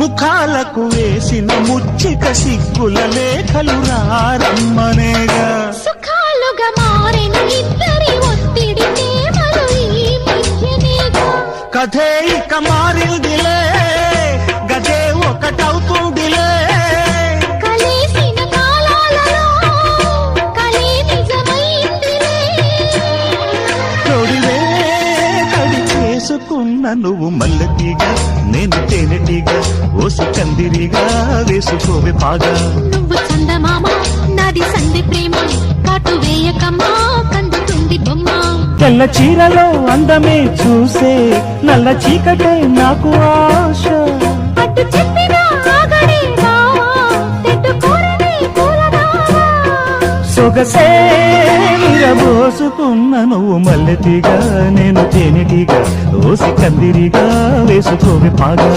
ముఖాలకు వేసిన ముచ్చిక సిగ్గుల లేఖలు రారమ్మనేగా సుఖాలుగా మారిన ఇద్దరి ఒత్తిడి ప్రేమలు ఈ మధ్యనేగా కథే ఇక మారిందిలే గదే ఒకటవుతుందిలే కలిసిన కాలాలలో కలే నిజమైందిలే తొడివే కడి చేసుకున్న నువ్వు మల్లెతీగా నేను తేనెటీగా ఓసి కందిరిగా వేసుకోవే పాగా నువ్వు చందమామ నాది సంధి ప్రేమ కాటు వేయకమ్మా కందుతుంది బొమ్మ తెల్ల చీరలో అందమే చూసే నల్ల చీకటే నాకు ఆశ అటు చెప్పిన ఆగడే రావా తెట్టుకోరని పూలదావా సొగసే విరబోసుకున్న నువ్వు మల్లెతీగా నేను తేనెటీగా ఓసి కందిరిగా వేసుకోవే పాగా